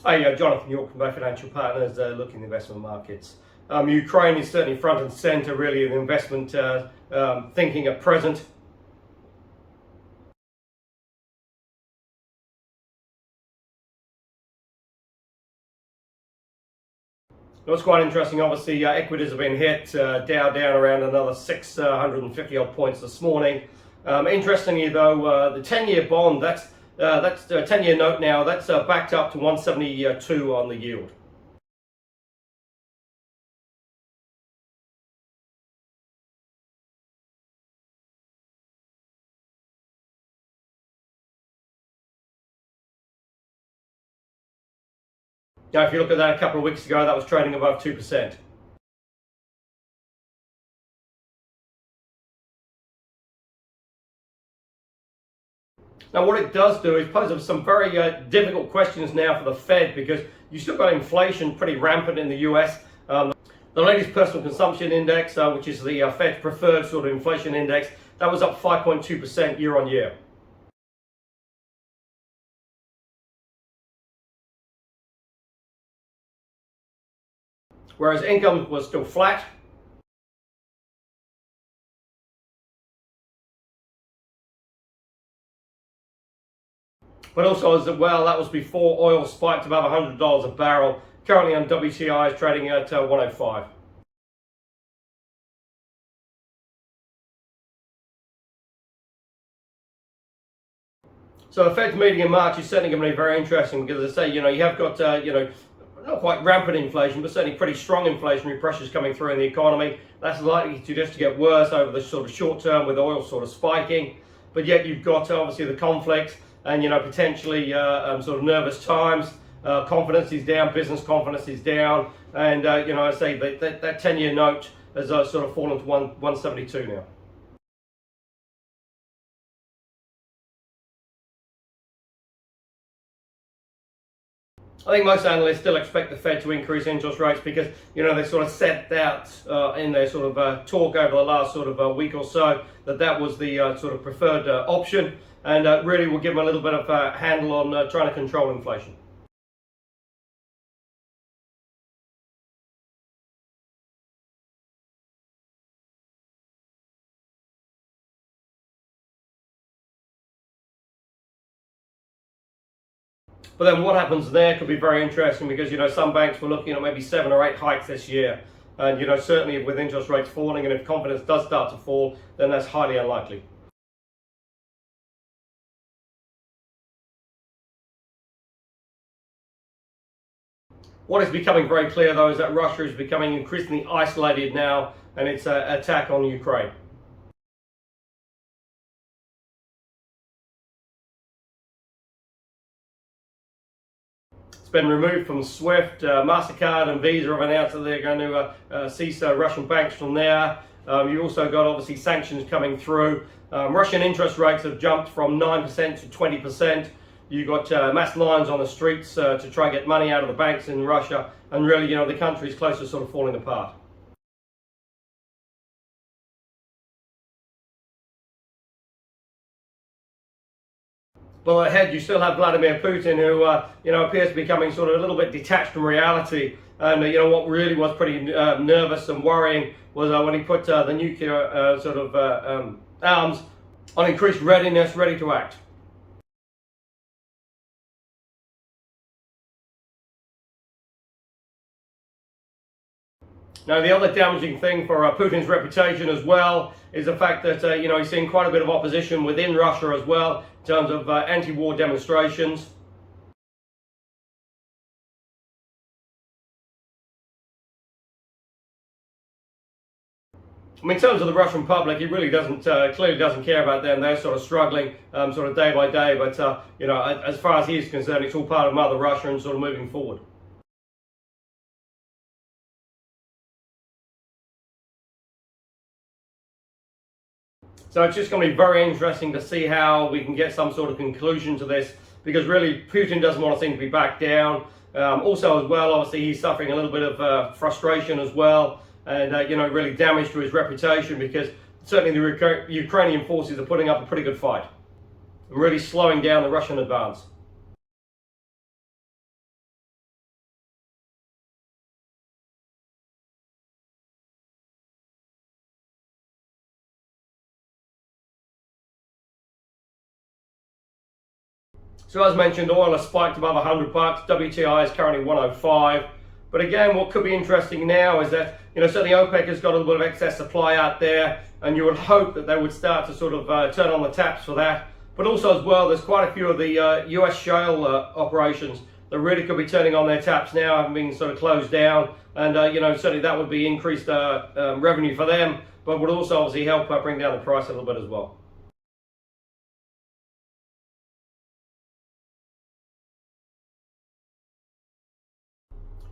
Hi, Jonathan York from Bow Financial Partners, looking at the investment markets. Ukraine is certainly front and centre, really, in investment thinking at present. What's quite interesting, obviously, equities have been hit, Dow down around another 650 odd points this morning. Interestingly, though, the 10-year bond, that's a 10-year note now, that's backed up to 172 on the yield. Now, if you look at that a couple of weeks ago, that was trading above 2%. Now, what it does do is pose some very difficult questions now for the Fed, because you've still got inflation pretty rampant in the US. The latest personal consumption index, which is the Fed's preferred sort of inflation index, that was up 5.2% year on year. Whereas income was still flat. But also, as well, that was before oil spiked above $100 a barrel. Currently on WTI is trading at 105. So the Fed's meeting in March is certainly going to be very interesting, because, as I say, you have got, not quite rampant inflation, but certainly pretty strong inflationary pressures coming through in the economy. That's likely to just get worse over the sort of short term, with oil sort of spiking. But yet you've got obviously the conflict, and potentially sort of nervous times. Confidence is down, business confidence is down, and I say that 10-year note has sort of fallen to 172 now. I think most analysts still expect the Fed to increase interest rates, because they sort of set out in their sort of talk over the last sort of week or so that was the sort of preferred option, and really will give them a little bit of a handle on trying to control inflation. But then what happens there could be very interesting, because some banks were looking at maybe 7 or 8 hikes this year, and certainly with interest rates falling, and if confidence does start to fall, then that's highly unlikely. What is becoming very clear, though, is that Russia is becoming increasingly isolated now, and its attack on Ukraine. It's been removed from SWIFT. MasterCard and Visa have announced that they're going to cease Russian banks from there. You also got obviously sanctions coming through. Russian interest rates have jumped from 9% to 20%. You've got mass lines on the streets to try and get money out of the banks in Russia, and really, the country is close to sort of falling apart. Well, ahead you still have Vladimir Putin, who appears to be becoming sort of a little bit detached from reality. And what really was pretty nervous and worrying was when he put the nuclear sort of arms on increased readiness, ready to act. Now, the other damaging thing for Putin's reputation as well is the fact that he's seeing quite a bit of opposition within Russia as well, in terms of anti-war demonstrations. I mean, in terms of the Russian public, he really doesn't clearly doesn't care about them. They're sort of struggling, sort of day by day. But as far as he's concerned, it's all part of Mother Russia and sort of moving forward. So it's just going to be very interesting to see how we can get some sort of conclusion to this, because really Putin doesn't want to seem to be back down. Also, as well, obviously he's suffering a little bit of frustration as well, and really damage to his reputation, because certainly the Ukrainian forces are putting up a pretty good fight and really slowing down the Russian advance. So as mentioned, oil has spiked above $100. WTI is currently 105. But again, what could be interesting now is that, certainly OPEC has got a little bit of excess supply out there, and you would hope that they would start to sort of turn on the taps for that. But also as well, there's quite a few of the US shale operations that really could be turning on their taps now, having been sort of closed down. And, certainly that would be increased revenue for them, but would also obviously help bring down the price a little bit as well.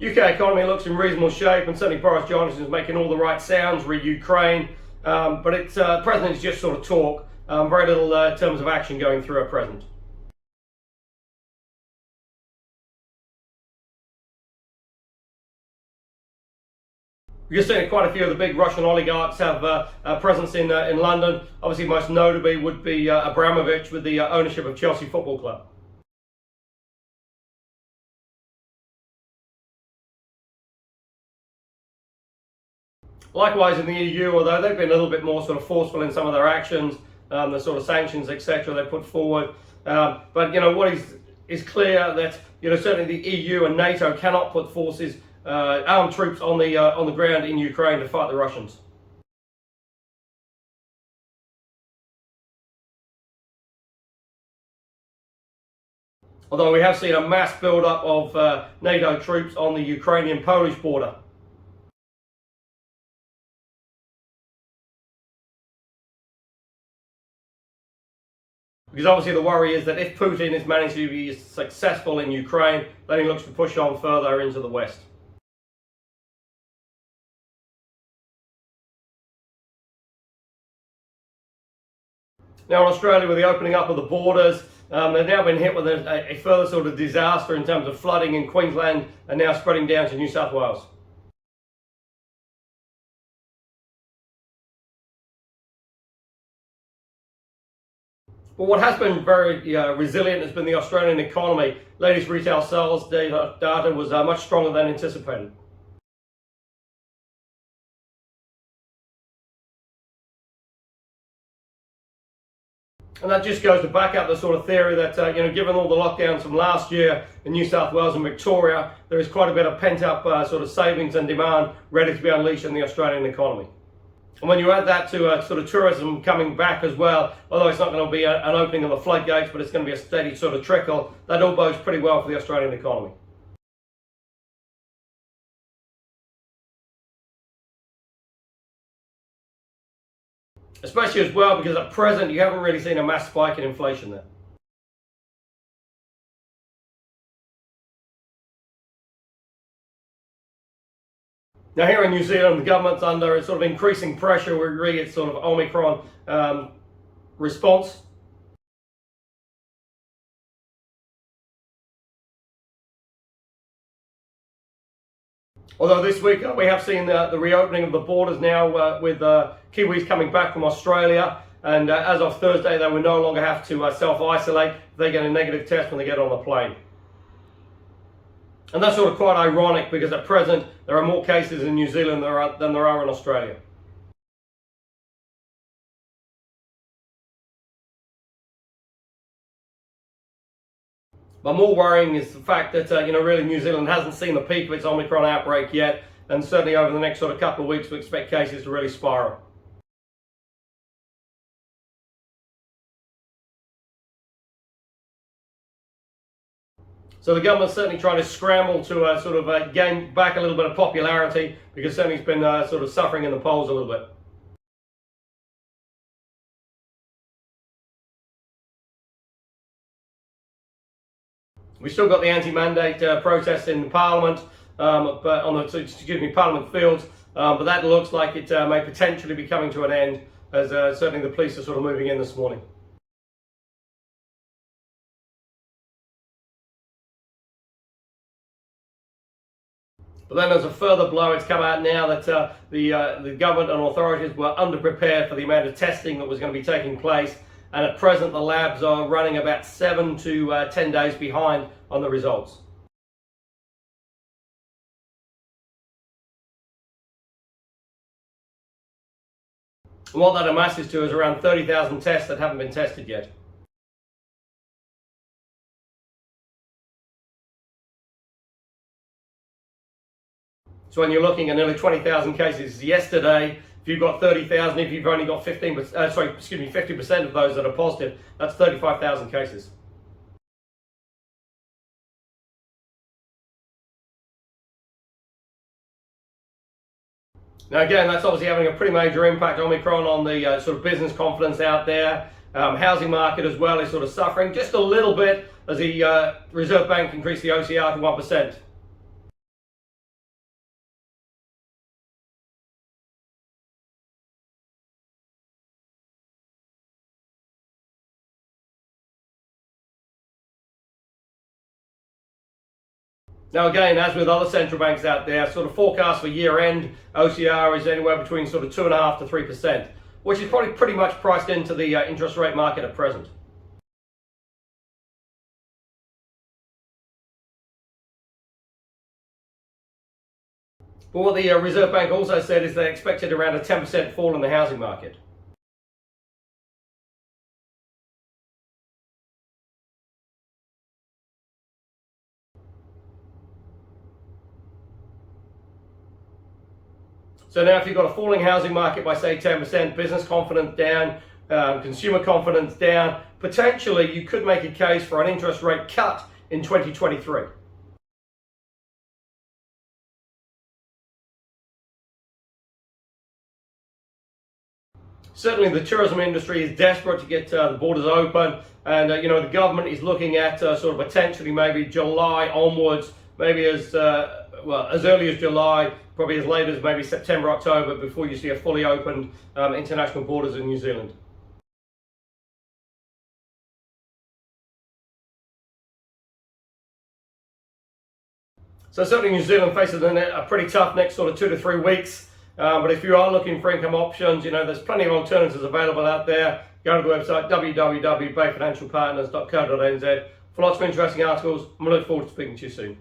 UK economy looks in reasonable shape, and certainly Boris Johnson is making all the right sounds re Ukraine, but it's president is just sort of talk, very little terms of action going through at present. We're seeing quite a few of the big Russian oligarchs have a presence in London. Obviously, most notably would be Abramovich with the ownership of Chelsea Football Club. Likewise in the EU, although they've been a little bit more sort of forceful in some of their actions, the sort of sanctions, etc., they put forward. But what is clear that certainly the EU and NATO cannot put forces, armed troops on the ground in Ukraine to fight the Russians. Although we have seen a mass build-up of NATO troops on the Ukrainian-Polish border. Because obviously the worry is that if Putin is managed to be successful in Ukraine, then he looks to push on further into the west. Now in Australia, with the opening up of the borders, they've now been hit with a further sort of disaster in terms of flooding in Queensland and now spreading down to New South Wales. But what has been very resilient has been the Australian economy. Latest retail sales data was much stronger than anticipated. And that just goes to back up the sort of theory that, given all the lockdowns from last year in New South Wales and Victoria, there is quite a bit of pent-up sort of savings and demand ready to be unleashed in the Australian economy. And when you add that to sort of tourism coming back as well, although it's not going to be an opening of the floodgates, but it's going to be a steady sort of trickle, that all bodes pretty well for the Australian economy. Especially as well because at present you haven't really seen a mass spike in inflation there. Now here in New Zealand, the government's under sort of increasing pressure with its sort of Omicron response. Although this week we have seen the reopening of the borders now with Kiwis coming back from Australia, and as of Thursday they will no longer have to self-isolate if they get a negative test when they get on the plane. And that's sort of quite ironic because at present there are more cases in New Zealand than there are in Australia. But more worrying is the fact that really New Zealand hasn't seen the peak of its Omicron outbreak yet, and certainly over the next sort of couple of weeks we expect cases to really spiral. So the government's certainly trying to scramble to sort of gain back a little bit of popularity, because certainly it's been sort of suffering in the polls a little bit. We've still got the anti-mandate protests in Parliament, but on the Parliament fields, but that looks like it may potentially be coming to an end, as certainly the police are sort of moving in this morning. But then there's a further blow. It's come out now that the government and authorities were underprepared for the amount of testing that was going to be taking place, and at present the labs are running about 7 to 10 days behind on the results. And what that amasses to is around 30,000 tests that haven't been tested yet. So when you're looking at nearly 20,000 cases yesterday, if you've got 30,000, if you've only got 50% of those that are positive, that's 35,000 cases. Now again, that's obviously having a pretty major impact, Omicron, on the sort of business confidence out there. Housing market as well is sort of suffering just a little bit as the Reserve Bank increased the OCR to 1%. Now again, as with other central banks out there, sort of forecast for year end OCR is anywhere between sort of 2.5% to 3%, which is probably pretty much priced into the interest rate market at present. But what the Reserve Bank also said is they expected around a 10% fall in the housing market. So now if you've got a falling housing market by say 10%, business confidence down, consumer confidence down, potentially you could make a case for an interest rate cut in 2023. Certainly the tourism industry is desperate to get the borders open, and the government is looking at sort of potentially maybe July onwards, maybe as early as July, probably as late as maybe September, October, before you see a fully opened international borders in New Zealand. So certainly New Zealand faces a pretty tough next sort of 2 to 3 weeks. But if you are looking for income options, there's plenty of alternatives available out there. Go to the website www.bayfinancialpartners.co.nz for lots of interesting articles. I'm looking forward to speaking to you soon.